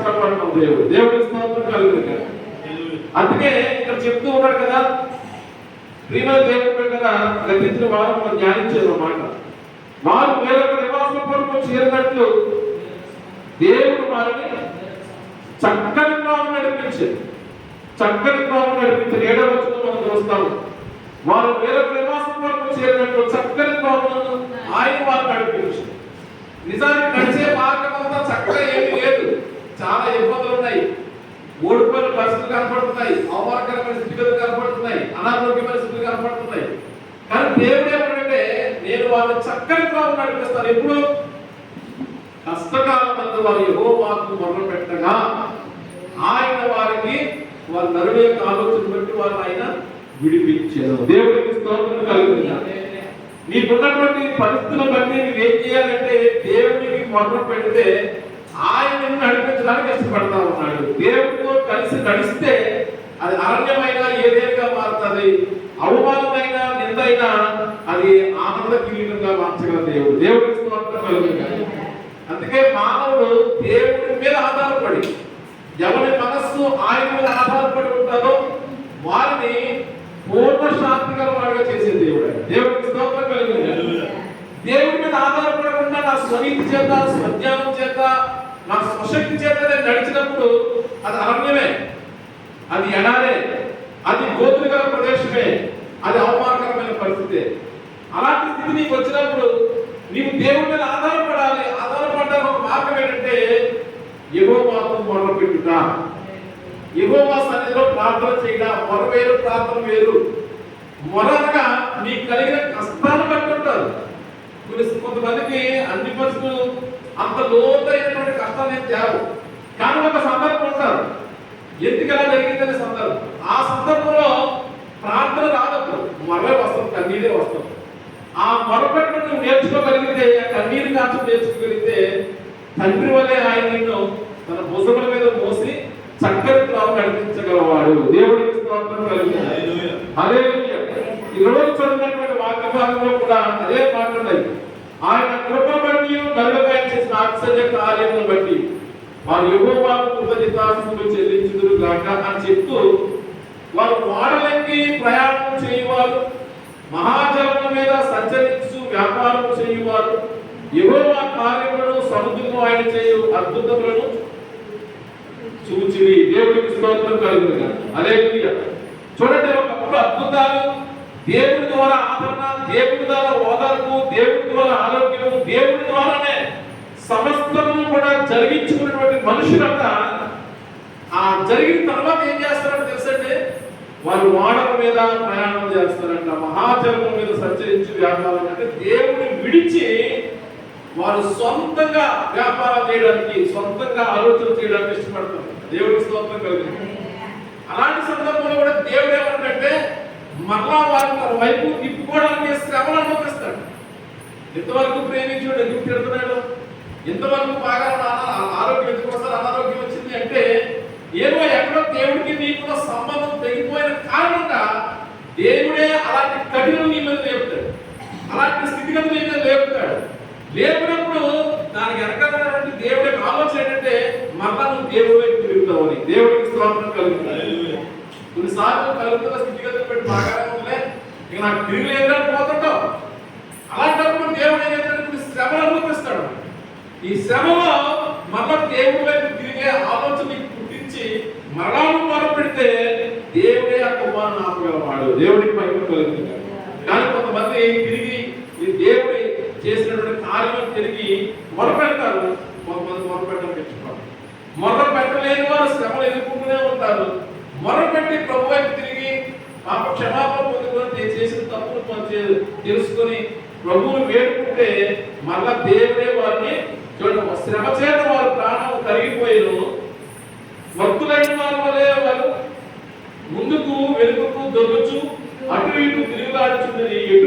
కష్టపడటం దేవుడి స్తోత్రం కలుగుతుంది. అందుకే ఇక్కడ చెప్తూ ఉన్నాడు కదా, ప్రియమైన దేవుడి కదా గతించిన వారు మనం ధ్యానించారు అన్నమాట. వారు వేరొక నివాసం కొరకు చేరినట్లు దేవుడు వారిని చక్కని త్రోవను నడిపించారు. చక్కని త్రోవను నడిపించారు. 7వ వచనంలో మనం చూస్తాము, వారు వేరొక నివాసం కొరకు చేరినట్లు చక్కని త్రోవను ఆయన వారు నడిపించారు. నిజానికి నడిచే మార్గం అంతా చక్కగా ఏమీ లేదు, చాలా ఇబ్బందులు ఉన్నాయి, ఓడిపోయిన పరిస్థితులు కనపడుతున్నాయి, అవమానకరమైన స్థితిగతులు కనపడుతున్నాయి, అనారోగ్యమైన స్థితులు కనపడుతున్నాయి. కానీ దేవుడు ఏమంటే నేను వాళ్ళని చక్కని త్రోవను నడిపిస్తాను. ఎప్పుడు కష్టకాలం అంతా వారు యెహోవాకు మొర్రపెట్టగా ఆయన వారికి వారి నరుడి యొక్క ఆలోచన బట్టి వారు ఆయన విడిపించారు. దేవుడికి స్తోత్రం కలుగుతుంది. నీకున్నటువంటి పరిస్థితులను బట్టి నువ్వేం చేయాలంటే దేవుడికి మొర్ర పెడితే ఆయన నడిపించడానికి ఇష్టపడతా ఉన్నాడు. దేవుడితో కలిసి నడిస్తే అది అరణ్యమైన ఏదేగా మారుతుంది, అవమానమైన నిందైనా అది ఆనంద కిరీటంగా మార్చగల దేవుడు. దేవుడికి స్తోత్రం కలుగుతుంది. అందుకే మానవుడు దేవుడి మీద ఆధారపడి, ఎవరి మనస్సు ఆయన మీద ఆధారపడి ఉంటారో వారిని పూర్ణ శాంతికర వాడిగా చేసే దేవుడు. దేవుడికి స్తోత్రం కలుగుతుంది. దేవుడి మీద ఆధారపడకుండా నా స్వనీతి చేత, స్వజ్ఞానం చేత, నా స్వశక్తి చేత నేను నడిచినప్పుడు అది అరణ్యమే, అది ఎడారే, అది గోతులు గల ప్రదేశమే, అది అవమానకరమైన పరిస్థితి. అలాంటి స్థితి నీకు వచ్చినప్పుడు నీవు దేవుడి మీద ఆధారపడాలి. ఆధారపడడానికి ఒక మార్గం ఏంటంటే యెహోవాకు మొర్ర పెట్టుట, యెహోవా సన్నిధిలో ప్రార్థన చేయడం. మొర వేరు, ప్రార్థన వేరు. మొర అనగా నీకు కలిగిన కష్టాలు బట్టి ఉంటారు. కొంతమందికి అన్ని పరిస్థితులు అంత లోతైనటువంటి కష్టాలు ఏం తేవు, కానీ ఒక సందర్భం ఉంటారు ఎందుకు ఎలా జరిగిందనే సందర్భం. ఆ సందర్భంలో ప్రార్థన రాదప్పుడు మొర్రే వస్తుంది, కన్నీరే వస్తుంది. ఆ మొరపెట్టు నువ్వు నేర్చుకోగలిగితే, ఆ కన్నీరు కాచు నేర్చుకోగలిగితే తండ్రి వల్లే ఆయన నిన్ను తన భుజముల మీద మోసి చక్కని త్రోవ నడిపించగలవాడు. దేవుడికి స్తోత్రం కలుగుతుంది. హల్లెలూయా. ఈ రోజు చదివినటువంటి వాక్య భాగంలో కూడా అదే మాట్లాడాయి. ఆయన కృప బట్టి నరులపై చేసిన ఆశ్చర్య కార్యములను బట్టి వారు యెహోవాకు కృతజ్ఞతాస్తుతులు చెల్లించుదురు గాక అని చెప్తూ, వారు ఓడలెక్కి ప్రయాణం చేయువారు, మహాజలముల మీద సంచరించు వ్యాపారం చేయువారు, యెహోవా కార్యములను సముద్రము ఆయన చేయు అద్భుతములను చూచిరి. దేవుడికి స్తోత్రం కలుగును. హల్లెలూయా. చూడండి, ఒకప్పుడు అద్భుతాలు, దేవుడి ద్వారా ఆదరణ, దేవుడి ద్వారా ఓదార్పు, దేవుడి ద్వారా ఆరోగ్యము, దేవుడి ద్వారానే సమస్తము కూడా జరిగించుకున్నటువంటి మనుషులంతా ఆ జరిగిన తర్వాత ఏం చేస్తారంటే తెలుసండి, వారు ఓడల మీద ప్రయాణం చేస్తారంట, మహాజలముల మీద సంచరించి వ్యాపారం. అంటే దేవుడిని విడిచి వారు సొంతంగా వ్యాపారం చేయడానికి, సొంతంగా ఆలోచన చేయడానికి ఇష్టపడతారు. దేవుడికి స్తోత్రం కలుగుతుంది. అలాంటి సందర్భంలో కూడా దేవుడు ఏమంటే మరలా వారి వైపు తిప్పుకోవడానికి శ్రమను అనుమతిస్తాడు. ఎంతవరకు ప్రేమించాడు, ఎందుకు తిడుతున్నాడు, ఎంతవరకు బాగా ఆరోగ్యం ఎందుకు వస్తారు, అనారోగ్యం వచ్చింది అంటే ఏదో ఎక్కడో దేవుడికి నీకు సంబంధం తెగిపోయిన కారణంగా దేవుడే అలాంటి కఠినం నీ మీద లేపుతాడు, అలాంటి స్థితిగతులు నీ మీద లేపుతాడు. లేపినప్పుడు దానికి వెనకాలటువంటి దేవుడి యొక్క ఆలోచన ఏంటంటే మరలా నువ్వు దేవుడి వైపు తిరుగుతావు అని. దేవుడికి స్తోత్రం కలుగుతుంది. కొన్నిసార్లు కలుగుతున్న స్థితిగతులు పెట్టి బాగానే ఉందిలే, ఇక నాకు తిరిగి లేదని పోతుంటావు. అలాంటప్పుడు దేవుడు ఏం చేస్తాడు, శ్రమను అనుమతిస్తాడు. ఈ శ్రమలో మరలా దేవుడి వైపు తిరిగే ఆలోచన పుట్టించి మరలా మొదలు పెడితే దేవుడే ఆ కుమారుని ఆపగలవాడు. దేవుడికి మహిమ కలుగుతుంది. కానీ కొంతమంది తిరిగి ఈ దేవుడి చేసినటువంటి కార్యం తిరిగి మొరపెడతారు, కొంతమంది మొరపెట్టడం ఇష్టపడతారు. మొర్ర పెట్టలేని వారు శ్రమలు ఎదుర్కొంటూనే ఉంటారు. మొరపెట్టి ప్రభు వైపు తిరిగి పాప క్షమాపణ పొందుకొని చేసిన తప్పులు తెలుసుకొని ప్రభువును వేడుకుంటే మళ్ళా దేవుడే వారిని చూడండి, శ్రమ చేత వారు ప్రాణం కరిగిపోయారు. భక్తులైన వారి వలె వారు ముందుకు వెనుకకు దొరుకుచు అటు ఇటు తిరుగులాడుచుందని